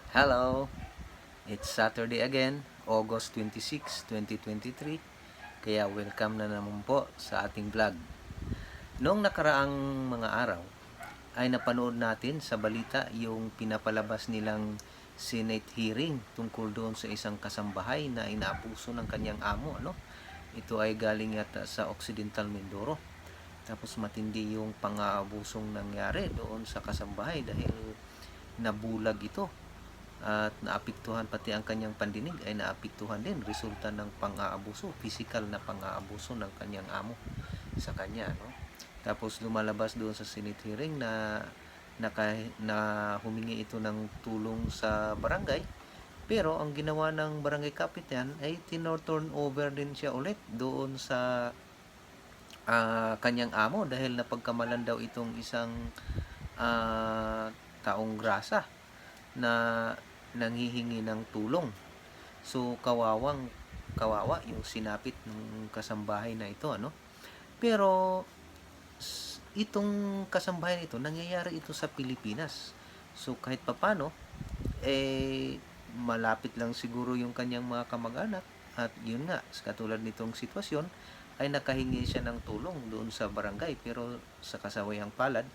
Hello! It's Saturday again, August 26, 2023. Kaya welcome na naman po sa ating vlog. Noong nakaraang mga araw ay napanood natin sa balita yung pinapalabas nilang Senate hearing tungkol doon sa isang kasambahay na inaabuso ng kanyang amo. Ito ay galing yata sa Occidental Mindoro. Tapos matindi yung pang-aabusong nangyari doon sa kasambahay dahil nabulag ito at naapektuhan pati ang kanyang pandinig ay naapektuhan din resulta ng pang-aabuso, physical na pang-aabuso ng kanyang amo sa kanya. Tapos lumalabas doon sa Senate hearing na humingi ito ng tulong sa barangay, pero ang ginawa ng barangay kapitan ay turn over din siya ulit doon sa kanyang amo dahil napagkamalan daw itong isang taong grasa na nanghihingi ng tulong. So kawawa yung sinapit ng kasambahay na ito, Pero itong kasambahay ito, nangyayari ito sa Pilipinas. So kahit papano, malapit lang siguro yung kanyang mga kamag-anak at yun nga, katulad nitong sitwasyon, ay nakahingi siya ng tulong doon sa barangay pero sa kasawayang palad,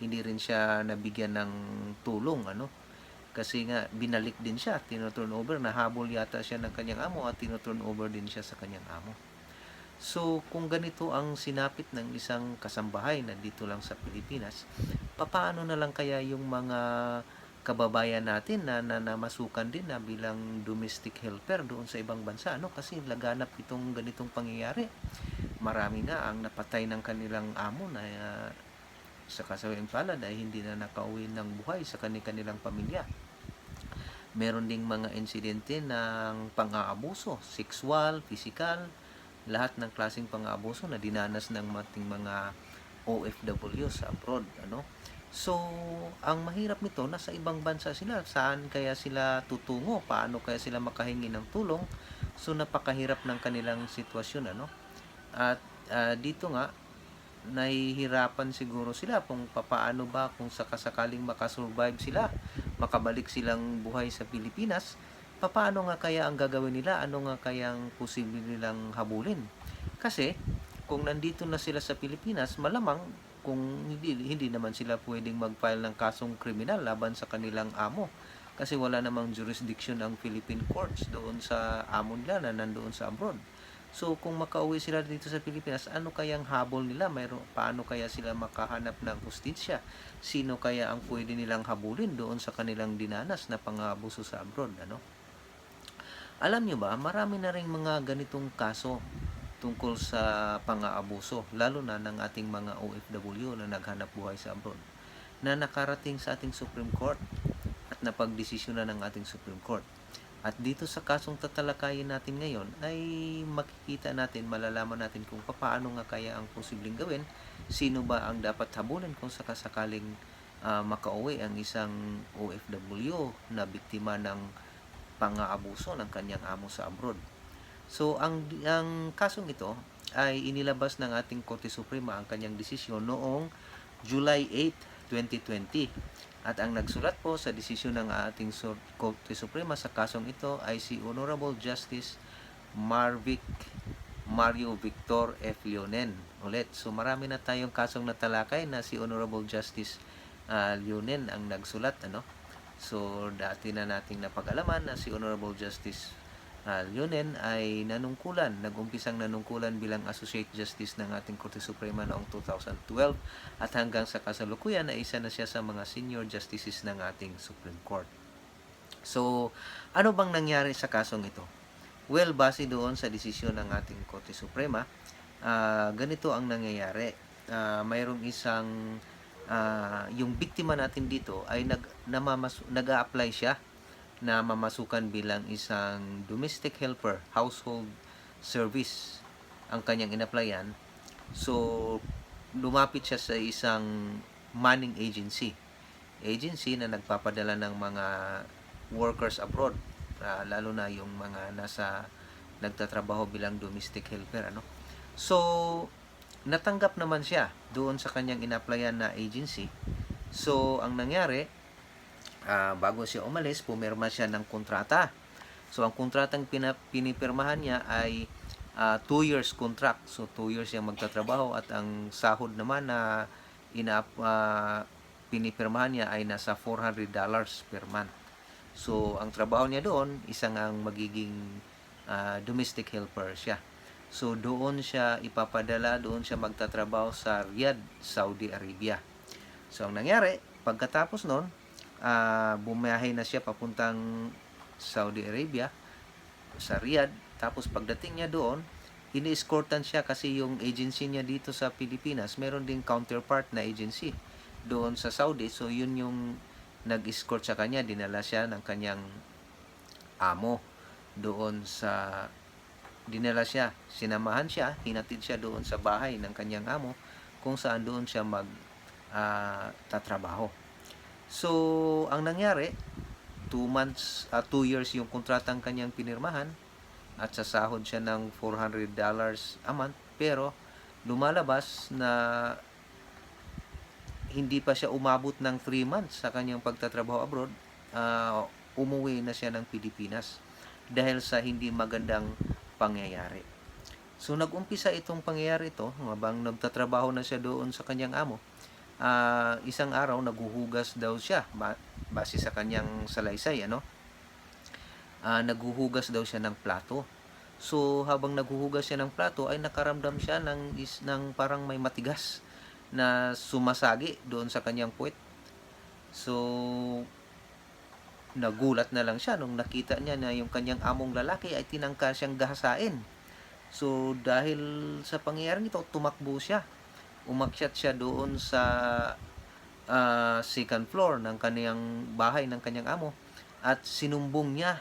hindi rin siya nabigyan ng tulong, kasi nga binalik din siya, tinoturn over, nahabol yata siya ng kanyang amo at tinoturn over din siya sa kanyang amo. So kung ganito ang sinapit ng isang kasambahay na dito lang sa Pilipinas, papaano na lang kaya yung mga kababayan natin na namasukan din na bilang domestic helper doon sa ibang bansa, kasi laganap itong ganitong pangyayari. Marami nga ang napatay ng kanilang amo na sa kasawayang palad ay hindi na nakauwi ng buhay sa kanilang pamilya. Meron ding mga insidente ng pang-aabuso, sexual, physical, lahat ng klaseng pang-aabuso na dinanas ng ating mga OFW sa abroad, So, ang mahirap nito, nasa ibang bansa sila. Saan kaya sila tutungo? Paano kaya sila makahingi ng tulong? So, napakahirap ng kanilang sitwasyon, At dito nga, nahihirapan siguro sila kung papaano ba kung sakasakaling makasurvive sila, makabalik silang buhay sa Pilipinas, papaano nga kaya ang gagawin nila, ano nga kaya ang posible nilang habulin. Kasi kung nandito na sila sa Pilipinas, malamang kung hindi naman sila pwedeng mag-file ng kasong kriminal laban sa kanilang amo kasi wala namang jurisdiction ang Philippine courts doon sa amo nila na nandoon sa abroad. So kung makauwi sila dito sa Pilipinas, ano kayang habol nila? Paano kaya sila makahanap ng hustisya? Sino kaya ang pwede nilang habulin doon sa kanilang dinanas na pang-aabuso sa abroad, Alam nyo ba, marami na ring mga ganitong kaso tungkol sa pang-aabuso, lalo na ng ating mga OFW na naghanap buhay sa abroad, na nakarating sa ating Supreme Court at napagdesisyon na ng ating Supreme Court. At dito sa kasong tatalakayin natin ngayon ay makikita natin, malalaman natin kung paano nga kaya ang posibleng gawin, sino ba ang dapat habulin kung sakasakaling makauwi ang isang OFW na biktima ng pang-aabuso ng kanyang amo sa abroad. So ang kasong ito ay inilabas ng ating Korte Suprema ang kanyang desisyon noong July 8, 2020. At ang nagsulat po sa desisyon ng ating Korte Suprema sa kasong ito ay si Honorable Justice Mario Victor F. Leonen. Ulit, so marami na tayong kasong natalakay na si Honorable Justice Leonen ang nagsulat, So dati na nating napag-alaman na si Honorable Justice Leonen ay nagumpisang nanungkulan bilang Associate Justice ng ating Korte Suprema noong 2012 at hanggang sa kasalukuyan ay isa na siya sa mga senior justices ng ating Supreme Court. So, ano bang nangyari sa kasong ito? Well, base doon sa desisyon ng ating Korte Suprema, ganito ang nangyayari. Mayroong isang yung biktima natin dito ay nag-a-apply siya na mamasukan bilang isang domestic helper, household service ang kanyang in-applyan. So, lumapit siya sa isang manning agency na nagpapadala ng mga workers abroad, lalo na yung mga nagtatrabaho bilang domestic helper, So, natanggap naman siya doon sa kanyang in-applyan na agency. So, ang nangyari, bago siya umalis, pumirma siya ng kontrata. So, ang kontratang pinipirmahan niya ay 2 years contract. So, 2 years siyang magtatrabaho at ang sahod naman na pinipirmahan niya ay nasa $400 per month. So, ang trabaho niya doon, isang ang magiging domestic helper siya. So, doon siya ipapadala, doon siya magtatrabaho sa Riyadh, Saudi Arabia. So, ang nangyari, pagkatapos noon, bumiyahe na siya papuntang Saudi Arabia, sa Riyadh. Tapos pagdating niya doon, ini-escortan siya kasi yung agency niya dito sa Pilipinas, meron ding counterpart na agency doon sa Saudi. So, yun yung nag-escort sa kanya. Dinala siya ng kanyang amo doon sa... Dinala siya, sinamahan siya, hinatid siya doon sa bahay ng kanyang amo kung saan doon siya tatrabaho. So, ang nangyari, 2 years yung kontratang kanyang pinirmahan at sasahod siya ng $400 a month, pero lumalabas na hindi pa siya umabot ng 3 months sa kanyang pagtatrabaho abroad, umuwi na siya ng Pilipinas dahil sa hindi magandang pangyayari. So, nag-umpisa itong pangyayari ito habang nagtatrabaho na siya doon sa kanyang amo. Isang araw, naghuhugas daw siya base sa kanyang salaysay, naghuhugas daw siya ng plato. So, habang naghuhugas siya ng plato, ay nakaramdam siya ng parang may matigas na sumasagi doon sa kanyang puwet. So, nagulat na lang siya nung nakita niya na yung kanyang among lalaki ay tinangka siyang gahasain. So, dahil sa pangyayaring ito, tumakbo siya. Umakyat siya doon sa second floor ng kanyang bahay ng kanyang amo at sinumbong niya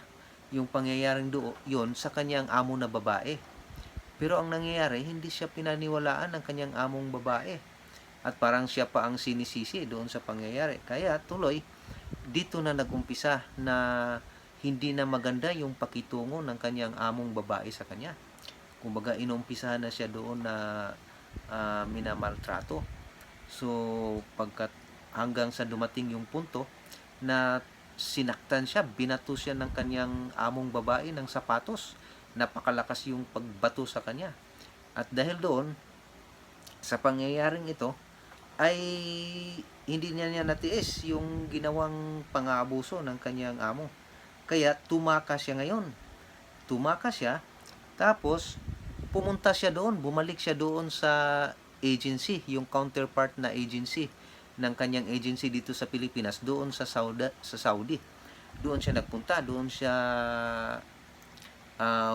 yung pangyayaring yun sa kanyang amo na babae. Pero ang nangyayari, hindi siya pinaniwalaan ng kanyang among babae at parang siya pa ang sinisisi doon sa pangyayari. Kaya tuloy, dito na nagumpisa na hindi na maganda yung pakitungo ng kanyang among babae sa kanya. Kumbaga, inumpisahan na siya doon na minamaltrato. So, hanggang sa dumating yung punto na sinaktan siya, binato siya ng kanyang among babae ng sapatos. Napakalakas yung pagbato sa kanya. At dahil doon, sa pangyayaring ito, ay hindi niya natiis yung ginawang pang-aabuso ng kanyang amo. Kaya tumakas siya ngayon. Tumakas siya, tapos pumunta siya doon, bumalik siya doon sa agency, yung counterpart na agency ng kanyang agency dito sa Pilipinas, doon sa Saudi. Doon siya nagpunta, doon siya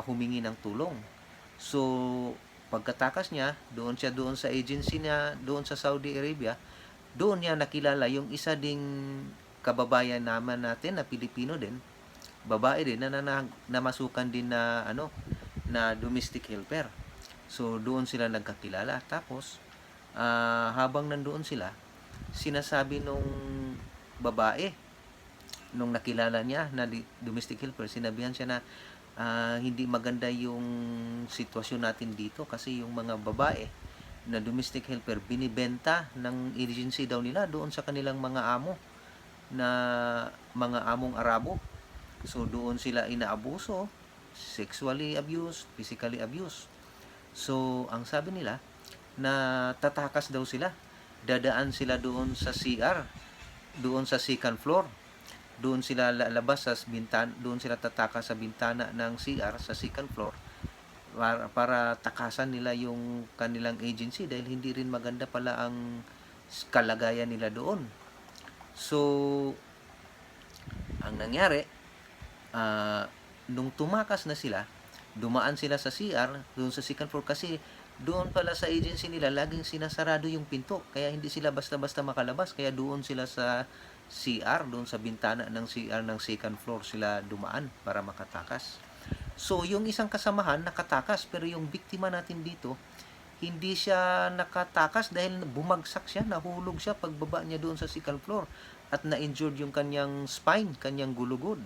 humingi ng tulong. So, pagkatakas niya, doon sa agency niya, doon sa Saudi Arabia, doon niya nakilala yung isa ding kababayan naman natin na Pilipino din, babae din na namasukan din na na domestic helper. So, doon sila nagkakilala. Tapos, habang nandoon sila, sinasabi nung babae, nung nakilala niya na domestic helper, sinabihan siya na hindi maganda yung sitwasyon natin dito kasi yung mga babae na domestic helper binibenta ng agency daw nila doon sa kanilang mga amo na mga among Arabo. So, doon sila inaabuso, sexually abused, physically abused. So, ang sabi nila, na tatakas daw sila. Dadaan sila doon sa CR, doon sa second floor. Doon sila lalabas sa bintana, doon sila tatakas sa bintana ng CR sa second floor para takasan nila yung kanilang agency dahil hindi rin maganda pala ang kalagayan nila doon. So, ang nangyari, nung tumakas na sila, dumaan sila sa CR, doon sa second floor kasi doon pala sa agency nila laging sinasarado yung pinto, kaya hindi sila basta-basta makalabas, kaya doon sila sa CR, doon sa bintana ng CR ng second floor sila dumaan para makatakas. So, yung isang kasamahan nakatakas, pero yung biktima natin dito, hindi siya nakatakas dahil bumagsak siya, nahulog siya pagbaba niya doon sa second floor at na-injured yung kanyang spine, kanyang gulugod.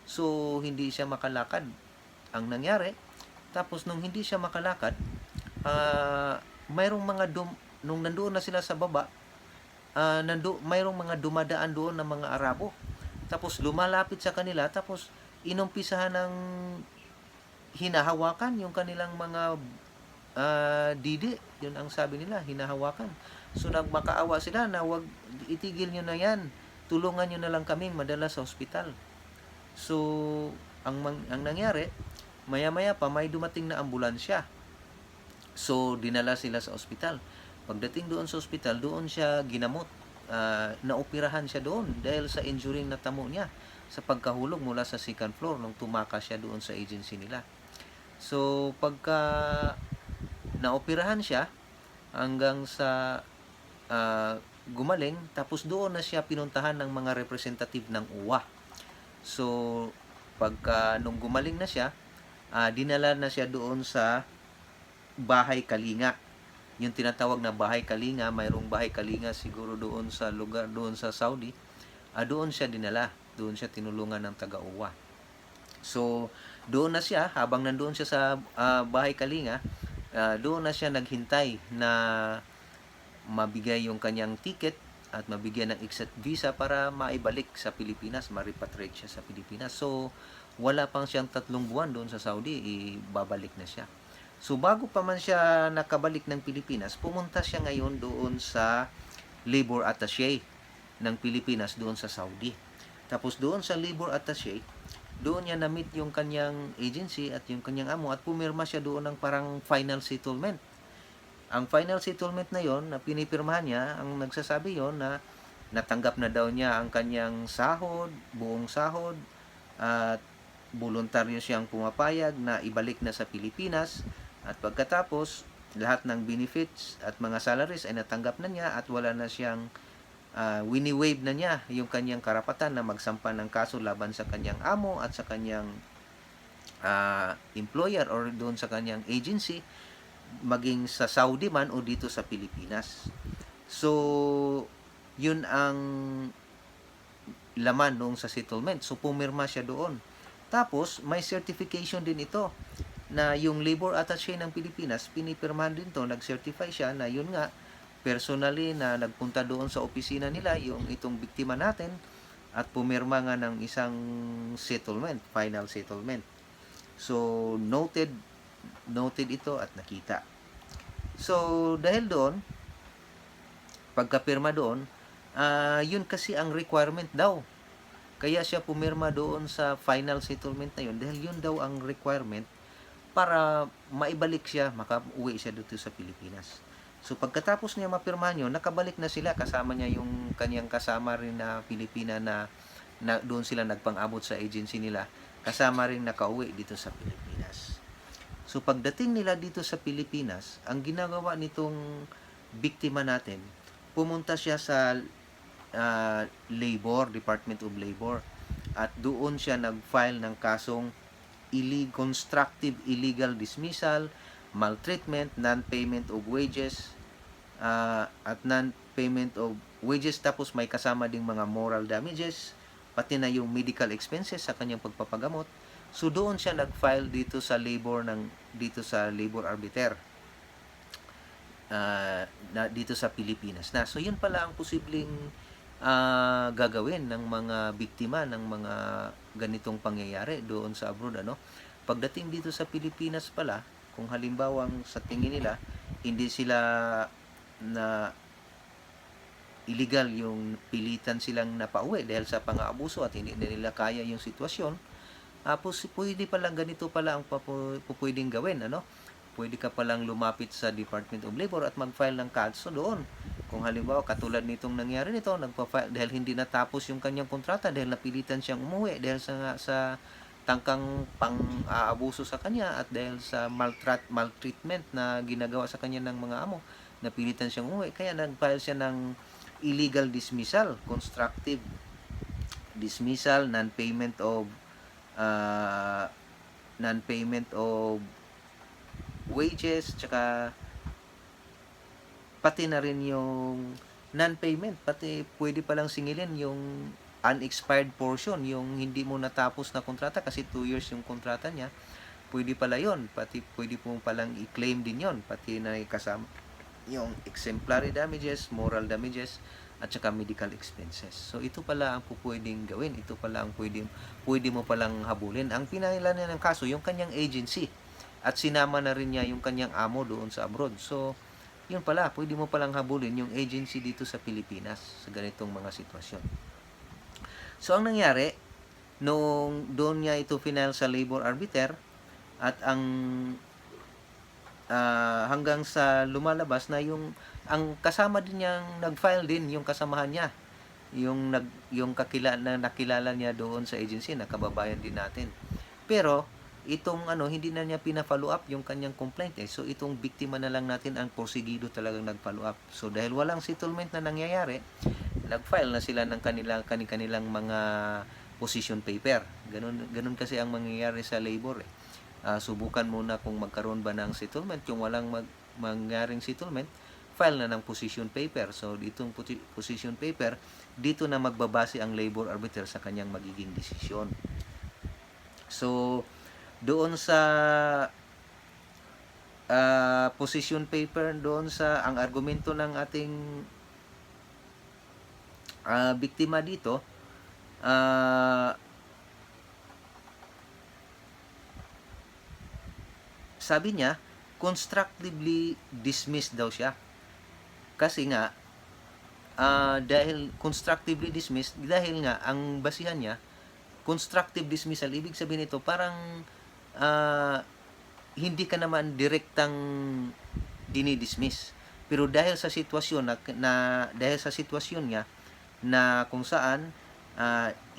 So, hindi siya makalakad. Ang nangyari, tapos nung hindi siya makalakad, mayroong mga nung nandoon na sila sa baba, mayroong mga dumadaan doon ng mga Arabo. tapos lumalapit sa kanila, tapos inumpisahan ng hinahawakan yung kanilang mga didi. Yun ang sabi nila, hinahawakan. So nagmakaawa sila na wag, itigil nyo na yan, tulungan nyo na lang kaming madala sa ospital. So ang nangyari, maya-maya pa may dumating na ambulansya. So dinala sila sa ospital. Pagdating doon sa ospital, doon siya ginamot. Naoperahan siya doon dahil sa injury na tamo niya sa pagkahulog mula sa second floor nung tumakas siya doon sa agency nila. So pagka naoperahan siya hanggang sa gumaling, tapos doon na siya pinuntahan ng mga representative ng UWA. So pagka nung gumaling na siya, dinala na siya doon sa Bahay Kalinga. Yung tinatawag na Bahay Kalinga, mayroong Bahay Kalinga siguro doon sa lugar, doon sa Saudi. Doon siya dinala, doon siya tinulungan ng taga-UWA. So doon na siya, habang nandoon siya sa Bahay Kalinga, doon na siya naghintay na mabigay yung kanyang ticket at mabigyan ng exit visa para maibalik sa Pilipinas, ma-repatriate siya sa Pilipinas. So wala pang siyang 3 buwan doon sa Saudi, ibabalik na siya. So bago pa man siya nakabalik ng Pilipinas, pumunta siya ngayon doon sa Labor Attaché ng Pilipinas doon sa Saudi. Tapos doon sa Labor Attaché, doon niya na-meet yung kanyang agency at yung kanyang amo at pumirma siya doon ng parang final settlement. Ang final settlement na yon na pinipirmahan niya, ang nagsasabi yon na natanggap na daw niya ang kanyang sahod, buong sahod, at voluntaryo siyang pumapayag na ibalik na sa Pilipinas. At pagkatapos, lahat ng benefits at mga salaries ay natanggap na niya at wala na siyang wini-waive na niya yung kanyang karapatan na magsampa ng kaso laban sa kanyang amo at sa kanyang employer or doon sa kanyang agency, maging sa Saudi man o dito sa Pilipinas. So, yun ang laman noong sa settlement. So, pumirma siya doon. Tapos, may certification din ito na yung labor attaché ng Pilipinas, pinipirmahan din to, nag-certify siya na yun nga, personally na nagpunta doon sa opisina nila, yung itong biktima natin, at pumirma nga ng isang settlement, final settlement. So, noted ito at nakita. So, dahil doon, pagkapirma doon, yun kasi ang requirement daw. Kaya siya pumirma doon sa final settlement na yun, dahil yun daw ang requirement para maibalik siya, makauwi siya dito sa Pilipinas. So pagkatapos niya mapirmahan yun, nakabalik na sila, kasama niya yung kanyang kasama rin na Pilipina na doon sila nagpang-abot sa agency nila, kasama rin nakauwi dito sa Pilipinas. So pagdating nila dito sa Pilipinas, ang ginagawa nitong biktima natin, pumunta siya sa Department of Labor, at doon siya nag-file ng kasong constructive illegal dismissal, maltreatment, non-payment of wages, at non-payment of wages, tapos may kasama ding mga moral damages, pati na yung medical expenses sa kanyang pagpapagamot. So doon siya nag-file dito sa labor arbiter dito sa Pilipinas na. So yun pala ang posibleng gagawin ng mga biktima ng mga ganitong pangyayari doon sa abroad, Pagdating dito sa Pilipinas pala, kung halimbawa sa tingin nila hindi sila na illegal, yung pilitan silang napauwi dahil sa pang-aabuso at hindi nila kaya yung sitwasyon, pwede palang ganito pala ang pwedeng gawin, Pwede ka palang lumapit sa Department of Labor at mag-file ng kaso doon. Kung halimbawa, katulad nitong nangyari nito, nagpa-file dahil hindi natapos yung kanyang kontrata, dahil napilitan siyang umuwi, dahil sa tangkang pang-aabuso sa kanya at dahil sa maltreatment na ginagawa sa kanya ng mga amo, napilitan siyang umuwi. Kaya nag-file siya ng illegal dismissal, constructive dismissal, non-payment of wages, tsaka pati na rin yung non-payment, pati pwede palang singilin yung unexpired portion, yung hindi mo natapos na kontrata kasi 2 years yung kontrata niya, pwede pala yon, pati pwede po palang i-claim din yon, pati na kasama yung exemplary damages, moral damages, at saka medical expenses. So ito pala ang pupwedeng gawin, ito pala ang pwede mo palang habulin. Ang pinailan niya ng kaso, yung kanyang agency, at sinama na rin niya yung kanyang amo doon sa abroad. So yun pala, pwede mo palang habulin yung agency dito sa Pilipinas sa ganitong mga sitwasyon. So ang nangyari, nung doon niya ito final sa labor arbiter, at ang hanggang sa lumalabas na ang kasama din niyang nag-file din yung kasamahan niya, yung nakilala niya doon sa agency na kababayan din natin. Pero itong hindi na niya pina-follow up yung kanyang complaint So itong biktima na lang natin ang porsigido talagang nag-follow up. So dahil walang settlement na nangyayari, nag-file na sila ng kanilang mga position paper. Ganun kasi ang mangyayari sa labor subukan muna kung magkaroon ba ng settlement. Kung walang mangyaring settlement, file na ng position paper. So ditong position paper, dito na magbabase ang labor arbiter sa kanyang magiging desisyon. So doon sa position paper, doon sa ang argumento ng ating biktima dito, sabi niya, constructively dismissed daw siya. Kasi nga, dahil constructively dismissed, dahil nga, ang basihan niya, constructive dismissal, ibig sabihin nito, parang hindi ka naman direktang dinidismiss. Pero dahil sa sitwasyon dahil sa sitwasyon niya na kung saan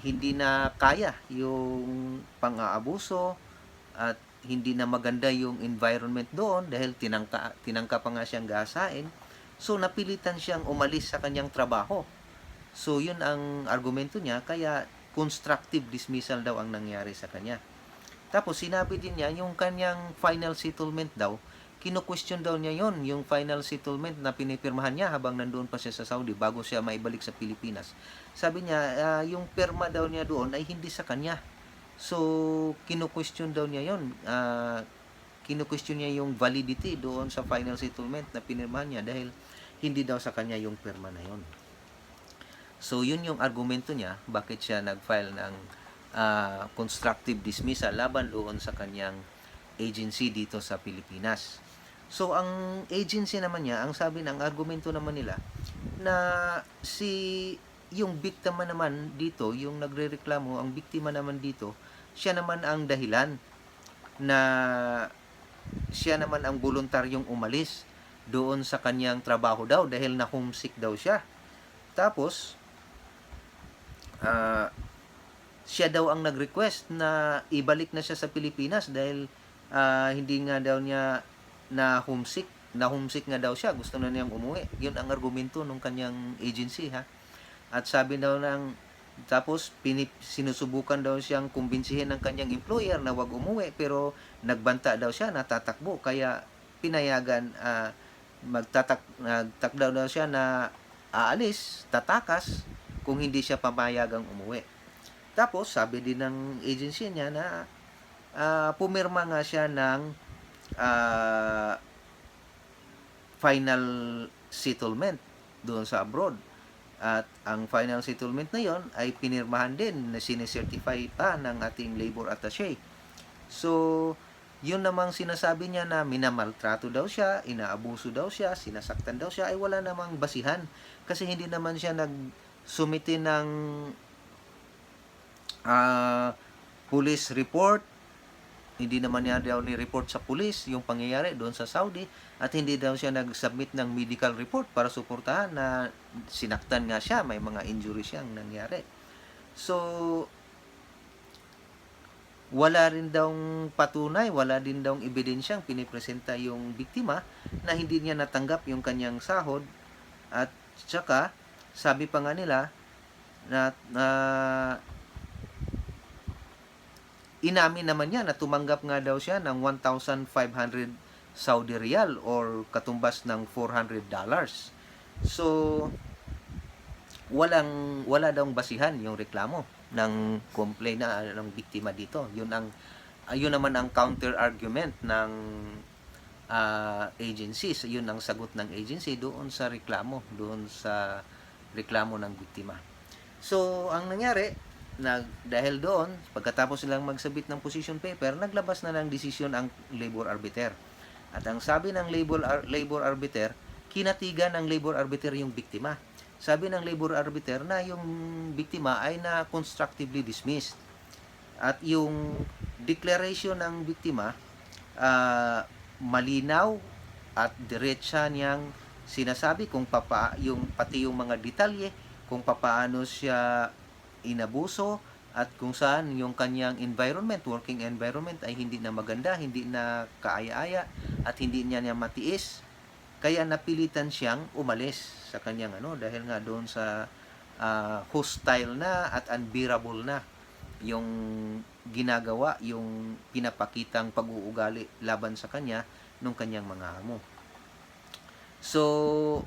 hindi na kaya yung pang-aabuso at hindi na maganda yung environment doon dahil tinangka pa nga siyang gahasain. So napilitan siyang umalis sa kanyang trabaho. So yun ang argumento niya, kaya constructive dismissal daw ang nangyari sa kanya. Tapos sinabi din niya yung kanyang final settlement daw, kino-question daw niya yon, yung final settlement na pinipirmahan niya habang nandoon pa siya sa Saudi bago siya maibalik sa Pilipinas. Sabi niya, yung pirma daw niya doon ay hindi sa kanya. So, kino-question daw niya yon. Kino-question niya yung validity doon sa final settlement na pinirmahan niya dahil hindi daw sa kanya yung pirma na yon. So, yun yung argumento niya bakit siya nag-file ng constructive dismissal laban doon sa kanyang agency dito sa Pilipinas. So, ang agency naman niya, ang sabi ng argumento naman nila, na yung biktima naman dito, yung nagrereklamo, ang biktima naman dito, siya naman ang dahilan na siya naman ang voluntaryong umalis doon sa kanyang trabaho daw dahil na homesick daw siya. Tapos, siya daw ang nag-request na ibalik na siya sa Pilipinas dahil hindi nga daw niya na homesick nga daw siya, gusto na niyang umuwi. Yun ang argumento ng kanyang agency At sabi daw tapos sinusubukan daw siyang kumbinsihin ng kanyang employer na wag umuwi, pero nagbanta daw siya, natatakbo, kaya pinayagan, nagtakdaw daw siya na aalis, tatakas kung hindi siya papayagang umuwi. Tapos sabi din ng agency niya na pumirma nga siya ng final settlement doon sa abroad. At ang final settlement na yon ay pinirmahan din na sinicertify pa ng ating labor attaché. So, yun namang sinasabi niya na minamaltrato daw siya, inaabuso daw siya, sinasaktan daw siya, ay wala namang basihan. Kasi hindi naman siya nagsumite ng police report. Hindi naman niya daw ni-report sa police yung pangyayari doon sa Saudi, at hindi daw siya nag-submit ng medical report para suportahan na sinaktan nga siya, may mga injuries siyang nangyari. So, wala rin daw patunay, wala din daw ebidensyang pinipresenta yung biktima na hindi niya natanggap yung kanyang sahod. At saka, sabi pa nga nila na inamin naman niya na tumanggap nga daw siya ng 1,500 Saudi Riyal or katumbas ng $400. So, wala daw basihan yung reklamo ng complaint ng biktima dito. Yun naman ang counter argument ng agencies. Yun ang sagot ng agency doon sa reklamo, doon sa reklamo ng biktima. So, ang nangyari, dahil doon, pagkatapos nilang magsabit ng position paper, naglabas na ng desisyon ang labor arbiter. At ang sabi ng labor arbiter, kinatigan ng labor arbiter yung biktima. Sabi ng labor arbiter na yung biktima ay na constructively dismissed. At yung declaration ng biktima, malinaw at diretsa niyang sinasabi kung pati yung mga detalye kung papaano siya inabuso at kung saan yung kanyang working environment ay hindi na maganda, hindi na kaaya-aya at hindi niya matiis. Kaya napilitan siyang umalis sa kanyang dahil nga doon sa hostile na at unbearable na yung ginagawa, yung pinapakitang pag-uugali laban sa kanya nung kanyang mga amo. So,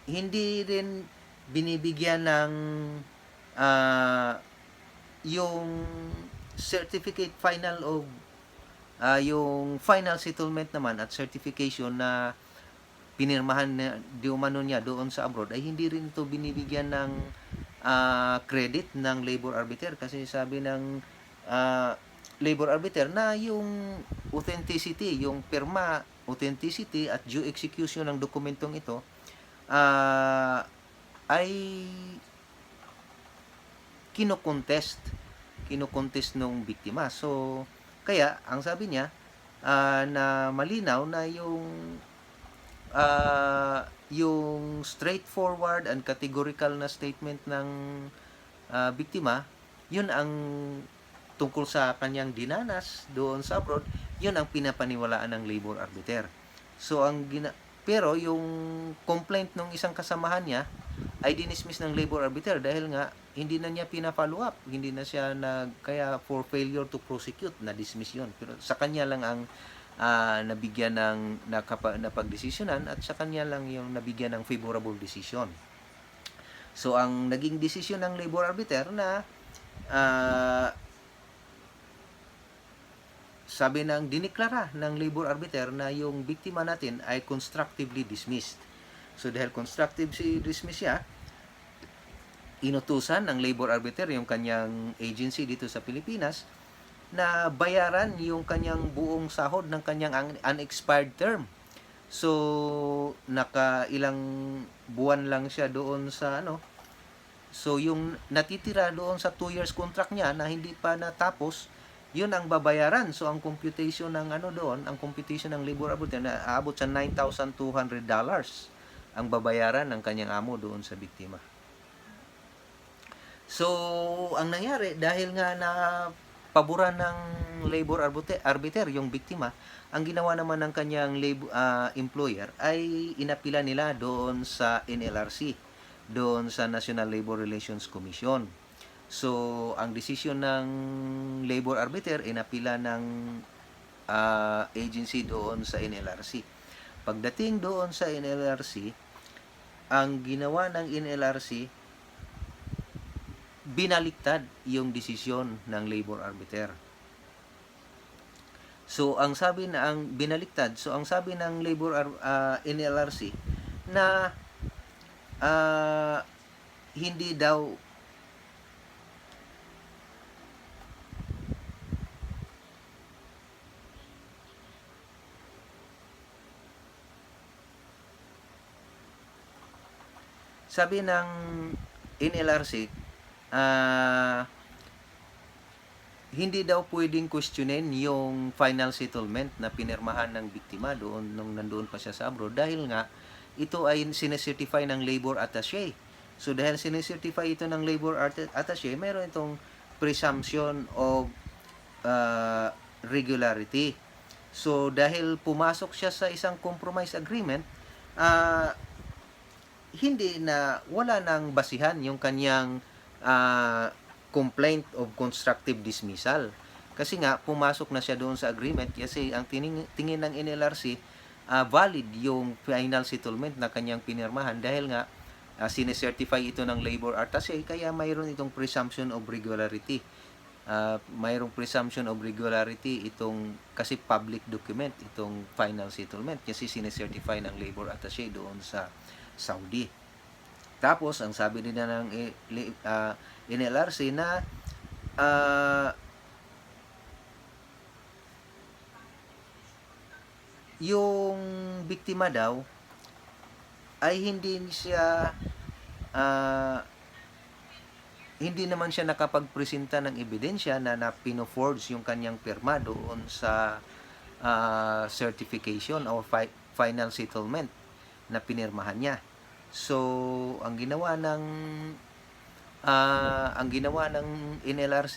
hindi rin binibigyan ng yung certificate final of yung final settlement naman at certification na pinirmahan na di umano niya doon sa abroad ay hindi rin ito binibigyan ng credit ng labor arbiter kasi sabi ng labor arbiter na yung authenticity, yung pirma, authenticity at due execution ng dokumentong ito ay kinocontest nung biktima. So, kaya, ang sabi niya, na malinaw na yung straightforward and categorical na statement ng biktima, yun ang tungkol sa kanyang dinanas doon sa abroad, yun ang pinapaniwalaan ng labor arbiter. So, pero yung complaint ng isang kasamahan niya ay dinismiss ng labor arbiter dahil nga hindi na niya pina-follow up, hindi na siya kaya for failure to prosecute na dismiss yun. Pero sa kanya lang ang nabigyan ng napagdesisyonan at sa kanya lang yung nabigyan ng favorable decision. So ang naging desisyon ng labor arbiter na sabi diniklara ng labor arbiter na yung biktima natin ay constructively dismissed. So dahil constructively dismissed siya, inutusan ng labor arbiter yung kanyang agency dito sa Pilipinas na bayaran yung kanyang buong sahod ng kanyang unexpired term. So nakailang buwan lang siya doon sa So yung natitira doon sa 2 years contract niya na hindi pa natapos, yun ang babayaran. So ang computation ng ang computation ng labor arbiter na aabot sa $9,200 ang babayaran ng kanyang amo doon sa biktima. So, ang nangyari, dahil nga na paboran ng labor arbiter yung biktima, ang ginawa naman ng kanyang employer ay inapila nila doon sa NLRC, doon sa National Labor Relations Commission. So, ang desisyon ng labor arbiter inapila ng agency doon sa NLRC. Pagdating doon sa NLRC, ang ginawa ng NLRC, binaliktad yung desisyon ng labor arbiter. So ang sabi ng NLRC na hindi daw NLRC hindi daw pwedeng questionin yung final settlement na pinirmahan ng biktima doon nung nandoon pa siya sa abroad dahil nga ito ay sinecertify ng labor attaché. So dahil sinecertify ito ng labor attaché, mayroon itong presumption of regularity. So dahil pumasok siya sa isang compromise agreement, wala nang basihan yung kanyang complaint of constructive dismissal. Kasi nga, pumasok na siya doon sa agreement kasi ang tingin ng NLRC, valid yung final settlement na kanyang pinirmahan dahil nga sinecertify ito ng labor attaché kaya mayroon itong presumption of regularity. Mayroong presumption of regularity kasi public document itong final settlement kasi sinecertify ng labor attaché doon sa Saudi. Tapos, ang sabi din na ng NLRC na ah, yung biktima daw ay ah, hindi naman siya nakapagpresenta ng ebidensya na pino-forge yung kanyang pirma doon sa certification o final settlement na pinirmahan niya. So, ang ginawa ng NLRC,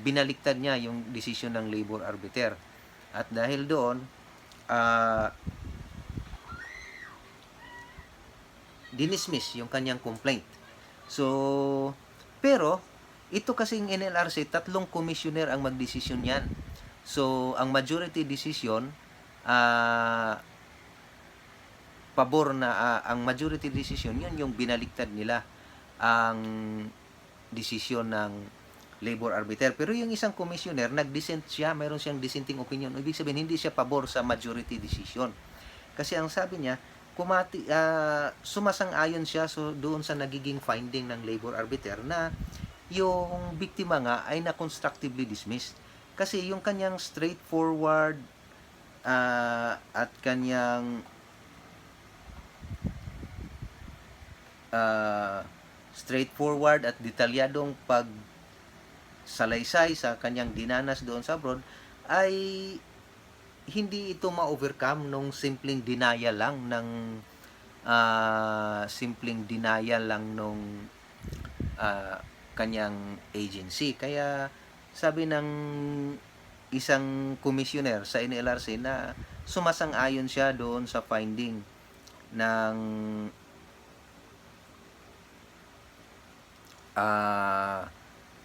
binaliktad niya yung desisyon ng labor arbiter. At dahil doon, dinismiss yung kanyang complaint. So, pero, ito kasing NLRC, 3 commissioner ang magdesisyon yan. So, ang majority decision, ang majority decision, yun yung binaliktad nila ang desisyon ng labor arbiter. Pero yung isang commissioner, nag-dissent siya, mayroon siyang dissenting opinion. Ibig sabihin, hindi siya pabor sa majority decision. Kasi ang sabi niya, sumasang-ayon siya doon sa nagiging finding ng labor arbiter na yung biktima nga ay na-constructively dismissed. Kasi yung kanyang straightforward at kanyang straightforward at detalyadong pagsalaysay sa kanyang dinanas doon sa abroad ay hindi ito ma-overcome nung simpleng denial lang nung kanyang agency. Kaya sabi ng isang commissioner sa NLRC na sumasang-ayon siya doon sa finding ng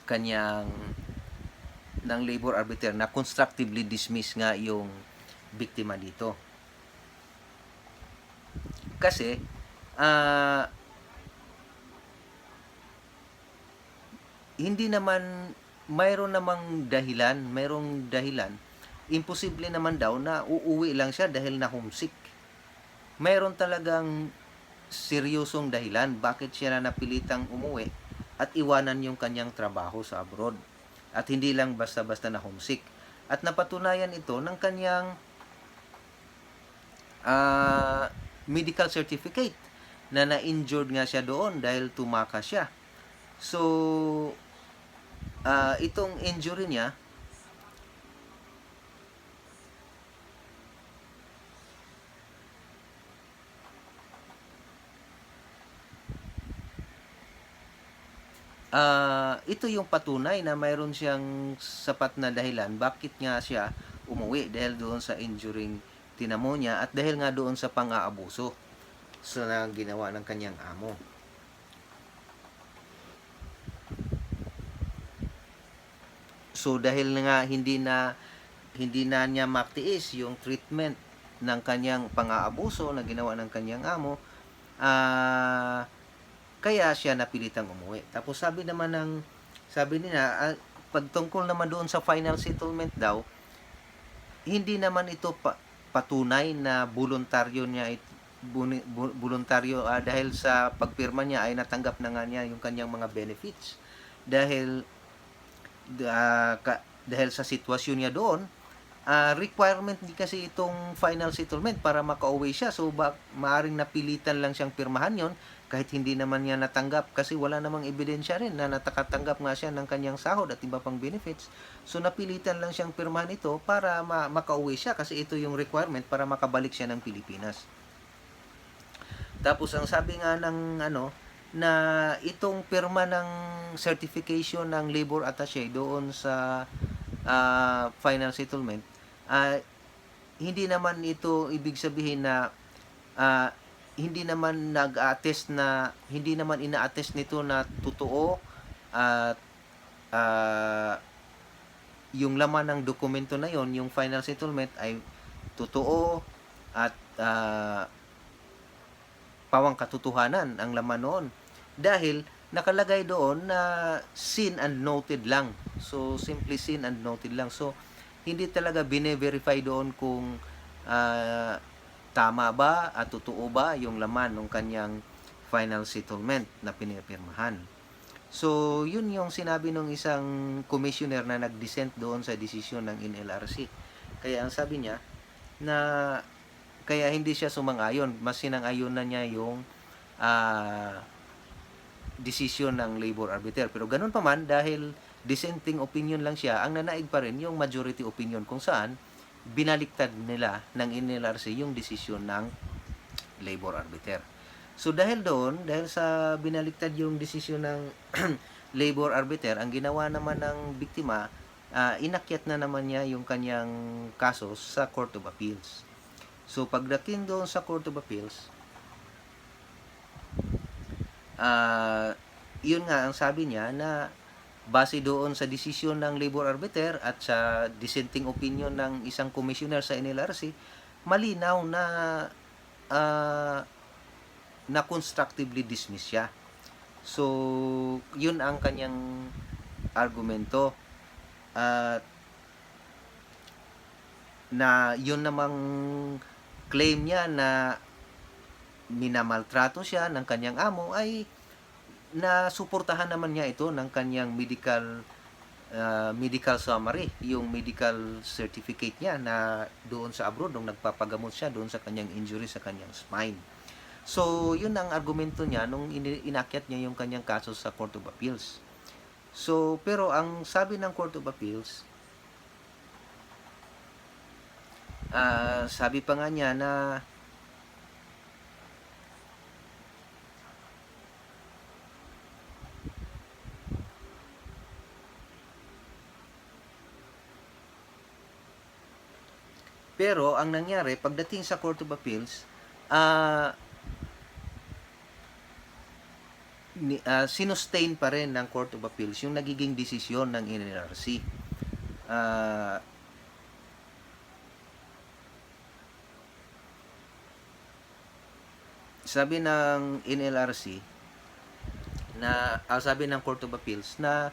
kanyang ng labor arbiter na constructively dismiss nga yung biktima dito. Kasi hindi naman mayroong dahilan, imposible naman daw na uuwi lang siya dahil na homesick. Mayroon talagang seryosong dahilan bakit siya na napilitang umuwi at iwanan yung kanyang trabaho sa abroad. At hindi lang basta-basta na homesick. At napatunayan ito ng kanyang medical certificate na na-injured nga siya doon dahil tumaka siya. So, itong injury niya, ito yung patunay na mayroon siyang sapat na dahilan bakit nga siya umuwi dahil doon sa injuring tinamo niya at dahil nga doon sa pang-aabuso na ginawa ng kanyang amo. So dahil nga hindi na niya maktiis yung treatment ng kanyang pang-aabuso na ginawa ng kanyang amo, kaya siya napilitang umuwi. Tapos sabi nila, pagtungkol naman doon sa final settlement daw, hindi naman ito patunay na voluntaryo dahil sa pagpirma niya ay natanggap na nga niya yung kanyang mga benefits. Dahil sa sitwasyon niya doon, requirement din kasi itong final settlement para makauwi siya. So, maaring napilitan lang siyang pirmahan yon kahit hindi naman niya natanggap kasi wala namang ebidensya rin na nakatanggap nga siya ng kanyang sahod at iba pang benefits. So, napilitan lang siyang pirmahan ito para makauwi siya kasi ito yung requirement para makabalik siya ng Pilipinas. Tapos, ang sabi nga ng na itong pirma ng certification ng labor attaché doon sa final settlement, hindi naman ito ibig sabihin na hindi naman ina-attest nito na totoo at yung laman ng dokumento na yon, yung final settlement ay totoo at pawang katotohanan ang laman noon. Dahil nakalagay doon na seen and noted lang. So, simply seen and noted lang. So, hindi talaga bine-verify doon kung tama ba at totoo ba yung laman ng kanyang final settlement na pinipirmahan. So, yun yung sinabi ng isang commissioner na nag-dissent doon sa desisyon ng NLRC. Kaya ang sabi niya na kaya hindi siya sumang-ayon, mas sinang-ayon na niya yung desisyon ng labor arbiter. Pero ganun pa man, dahil dissenting opinion lang siya, ang nanaig pa rin yung majority opinion kung saan binaliktad nila ng NLRC yung desisyon ng labor arbiter. So dahil doon, dahil sa binaliktad yung desisyon ng labor arbiter, ang ginawa naman ng biktima, inakyat na naman niya yung kanyang kaso sa Court of Appeals. So pagdating doon sa Court of Appeals, yun nga ang sabi niya na base doon sa desisyon ng labor arbiter at sa dissenting opinion ng isang commissioner sa NLRC, malinaw na constructively dismiss siya. So, yun ang kanyang argumento. Na yun namang claim niya na minamaltrato siya ng kanyang amo ay nasuportahan naman niya ito ng kanyang medical summary, yung medical certificate niya na doon sa abroad nung nagpapagamot siya doon sa kanyang injury sa kanyang spine. So, yun ang argumento niya nung inakyat niya yung kanyang kaso sa Court of Appeals. So, pero ang sabi ng Court of Appeals, sabi pa nga niya na pero ang nangyari pagdating sa Court of Appeals, sinustain pa rin ng Court of Appeals yung nagiging desisyon ng NLRC. Sabi ng NLRC na sabi ng Court of Appeals na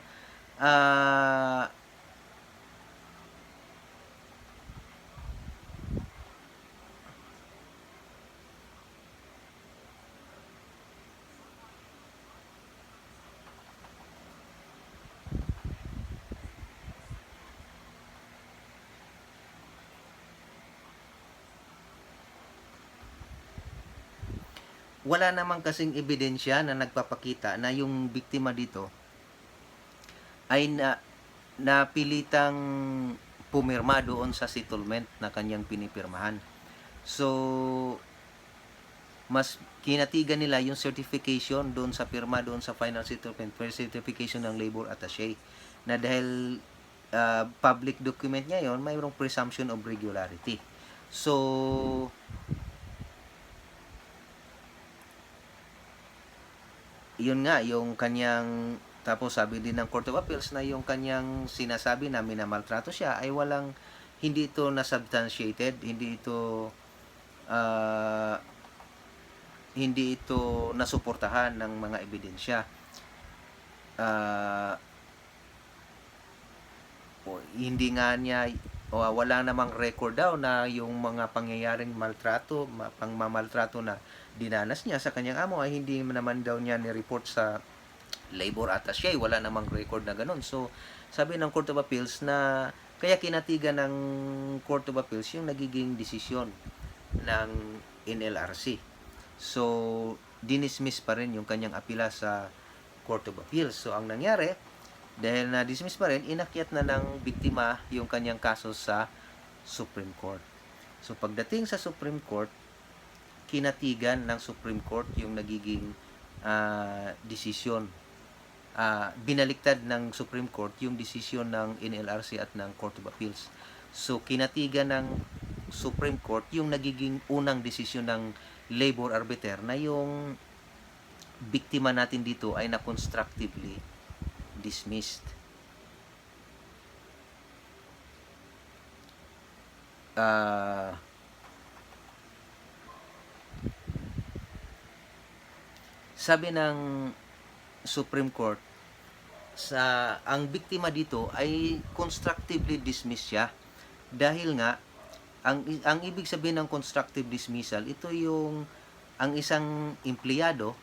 wala namang kasing ebidensya na nagpapakita na yung biktima dito ay napilitang pumirma doon sa settlement na kanyang pinipirmahan. So, mas kinatigan nila yung certification doon sa pirma doon sa final settlement, certification ng labor attaché, na dahil public document niya yon, mayroong presumption of regularity. So, yun nga, yung kanyang, tapos sabi din ng Court of Appeals na yung kanyang sinasabi na minamaltrato siya ay hindi ito na-substantiated, hindi ito nasuportahan ng mga ebidensya. Hindi nga niya, wala namang record daw na yung mga pangyayaring pangmamaltrato na dinanas niya sa kanyang amo ay hindi naman daw niya ni-report sa labor attaché. Wala namang record na ganun. So, sabi ng Court of Appeals na kaya kinatigan ng Court of Appeals yung nagiging desisyon ng NLRC. So, dinismiss pa rin yung kanyang apila sa Court of Appeals. So, ang nangyari, dahil na-dismiss pa rin, inakyat na ng biktima yung kanyang kaso sa Supreme Court. So, pagdating sa Supreme Court, kinatigan ng Supreme Court yung nagiging desisyon. Binaliktad ng Supreme Court yung desisyon ng NLRC at ng Court of Appeals. So, kinatigan ng Supreme Court yung nagiging unang desisyon ng labor arbiter na yung biktima natin dito ay na-constructively dismissed. Sabi ng Supreme Court, ang biktima dito ay constructively dismissed siya dahil nga ang ibig sabihin ng constructive dismissal, ito yung ang isang empleyado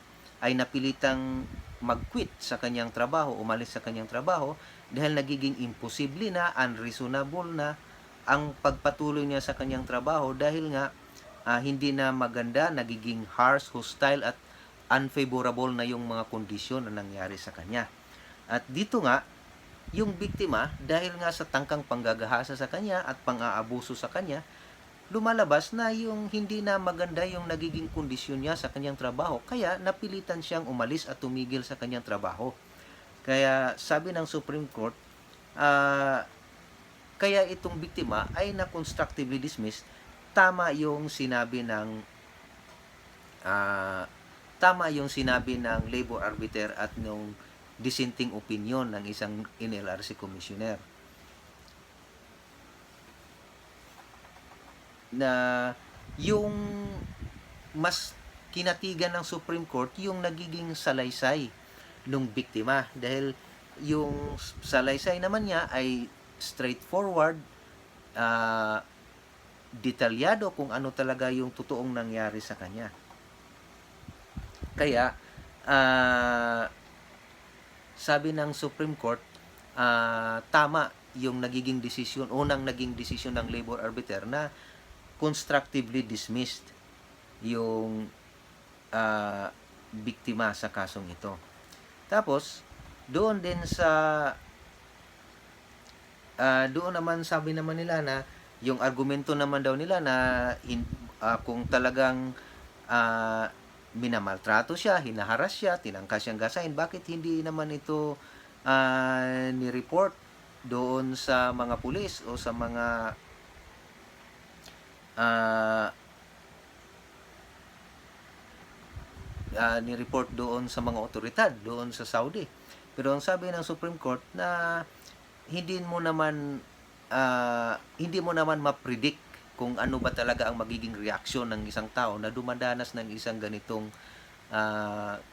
ay napilitang mag-quit sa kanyang trabaho, umalis sa kanyang trabaho dahil nagiging imposible na, unreasonable na ang pagpatuloy niya sa kanyang trabaho dahil nga hindi na maganda, nagiging harsh, hostile at unfavorable na yung mga kondisyon na nangyari sa kanya. At dito nga, yung biktima, dahil nga sa tangkang panggagahasa sa kanya at pang-aabuso sa kanya, lumalabas na yung hindi na maganda yung nagiging kondisyon niya sa kanyang trabaho. Kaya napilitan siyang umalis at tumigil sa kanyang trabaho. Kaya sabi ng Supreme Court, kaya itong biktima ay na-constructively dismissed. Tama yung sinabi ng labor arbiter at nung dissenting opinion ng isang NLRC commissioner na yung mas kinatigan ng Supreme Court yung nagiging salaysay ng biktima dahil yung salaysay naman niya ay straightforward, detalyado kung ano talaga yung totoong nangyari sa kanya. Kaya sabi ng Supreme Court, tama yung naging desisyon ng labor arbiter na constructively dismissed yung biktima sa kasong ito. Tapos, doon din sa doon naman sabi naman nila na yung argumento naman daw nila na kung talagang minamaltrato siya, hinaharas siya, tinangkas siyang gasahin, bakit hindi naman ito ni-report doon sa mga pulis o sa mga ni-report doon sa mga otoridad doon sa Saudi. Pero ang sabi ng Supreme Court na hindi mo naman ma-predict kung ano ba talaga ang magiging reaksyon ng isang tao na dumadanas ng isang ganitong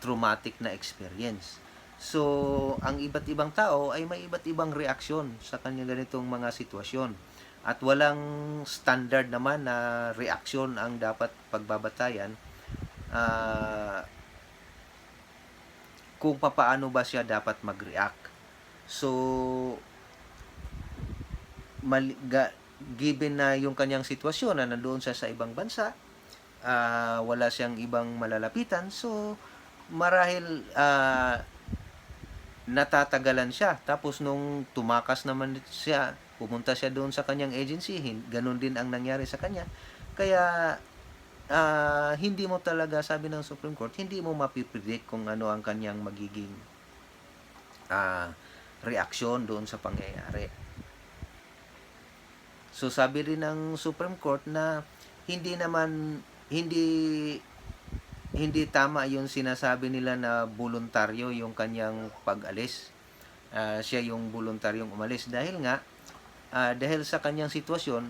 traumatic na experience. So, ang iba't ibang tao ay may iba't ibang reaksyon sa kanyang ganitong mga sitwasyon. At walang standard naman na reaksyon ang dapat pagbabatayan kung papaano ba siya dapat mag-react. So, given na yung kanyang sitwasyon na nandoon siya sa ibang bansa, wala siyang ibang malalapitan, so marahil natatagalan siya. Tapos nung tumakas naman siya, pumunta siya doon sa kanyang agency, ganun din ang nangyari sa kanya. Kaya hindi mo talaga, sabi ng Supreme Court, hindi mo mapipredict kung ano ang kanyang magiging reaksyon doon sa pangyayari. So sabi rin ng Supreme Court na hindi tama yung sinasabi nila na voluntaryo yung kanyang pag-alis. Siya yung voluntaryong umalis dahil sa kanyang sitwasyon,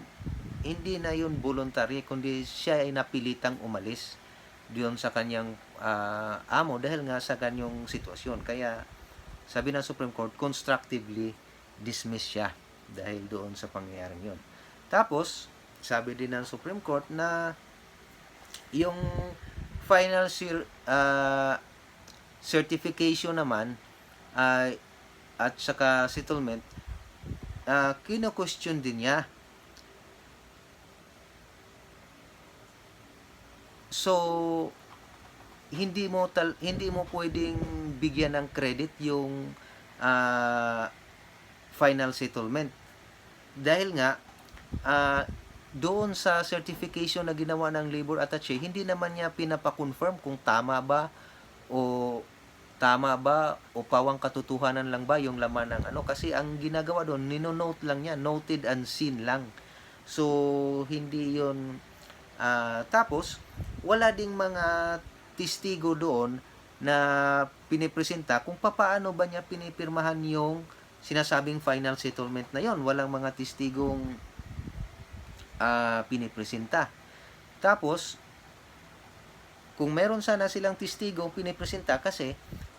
hindi na yun voluntary kundi siya ay napilitang umalis doon sa kanyang amo dahil nga sa kanyang sitwasyon. Kaya sabi ng Supreme Court, constructively dismiss siya dahil doon sa pangyayaring yun. Tapos, sabi din ng Supreme Court na yung final certification naman at saka settlement, kino-question din niya. So, hindi mo pwedeng bigyan ng credit yung final settlement dahil nga doon sa certification na ginawa ng labor attaché, hindi naman niya pinapakonfirm kung tama ba o pawang katotohanan lang ba yung laman ng kasi ang ginagawa doon, nino-note lang niya, noted and seen lang. So, hindi yun tapos, wala ding mga testigo doon na pinipresenta kung paano ba niya pinipirmahan yung sinasabing final settlement na yon. Walang mga testigong pinipresenta. Tapos, kung meron sana silang testigo pinipresenta, kasi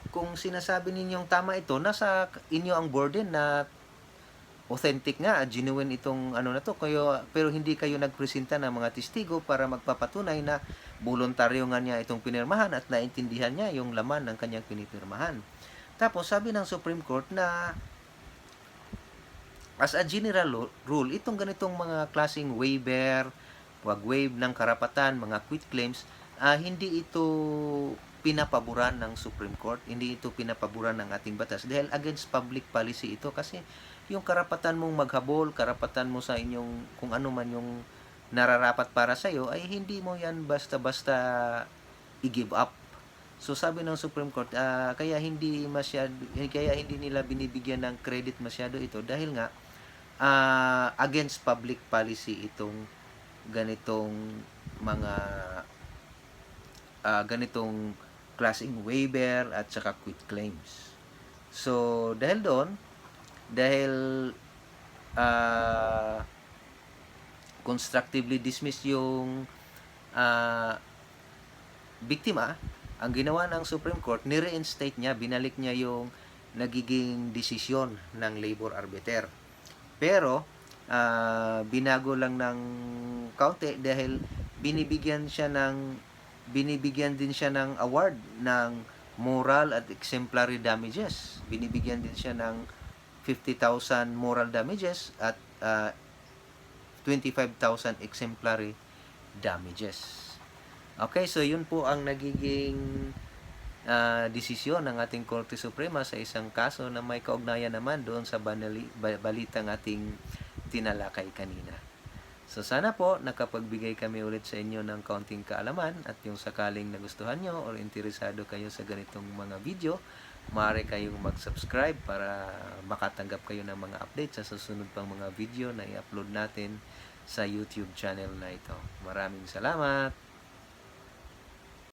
kung sinasabi ninyong tama ito, nasa inyo ang burden na authentic nga, genuine itong ano na to, pero hindi kayo nagpresenta ng mga testigo para magpapatunay na voluntaryo nga niya itong pinirmahan at naintindihan niya yung laman ng kanyang pinipirmahan. Tapos sabi ng Supreme Court na as a general rule, itong ganitong mga klaseng waiver, waive ng karapatan, mga quit claims, hindi ito pinapaboran ng Supreme Court, hindi ito pinapaboran ng ating batas dahil against public policy ito kasi yung karapatan mong maghabol, karapatan mo sa inyong kung ano man yung nararapat para sa iyo ay hindi mo yan basta-basta i-give up. So sabi ng Supreme Court, kaya hindi nila binibigyan ng credit masyado ito dahil nga against public policy itong ganitong mga ganitong klaseng waiver at saka quit claims. So dahil doon, dahil constructively dismiss yung biktima, ang ginawa ng Supreme Court, ni-reinstate niya, binalik niya yung nagiging desisyon ng labor arbiter. Pero, binago lang ng kaunti dahil binibigyan din siya ng award ng moral at exemplary damages. Binibigyan din siya ng 50,000 moral damages at 25,000 exemplary damages. Okay, so yun po ang nagiging desisyon ng ating Korte Suprema sa isang kaso na may kaugnayan naman doon sa balitang ating tinalakay kanina. So sana po nakapagbigay kami ulit sa inyo ng kaunting kaalaman at yung sakaling nagustuhan nyo or interesado kayo sa ganitong mga video, maaari kayong mag-subscribe para makatanggap kayo ng mga updates sa susunod pang mga video na i-upload natin sa YouTube channel na ito. Maraming salamat!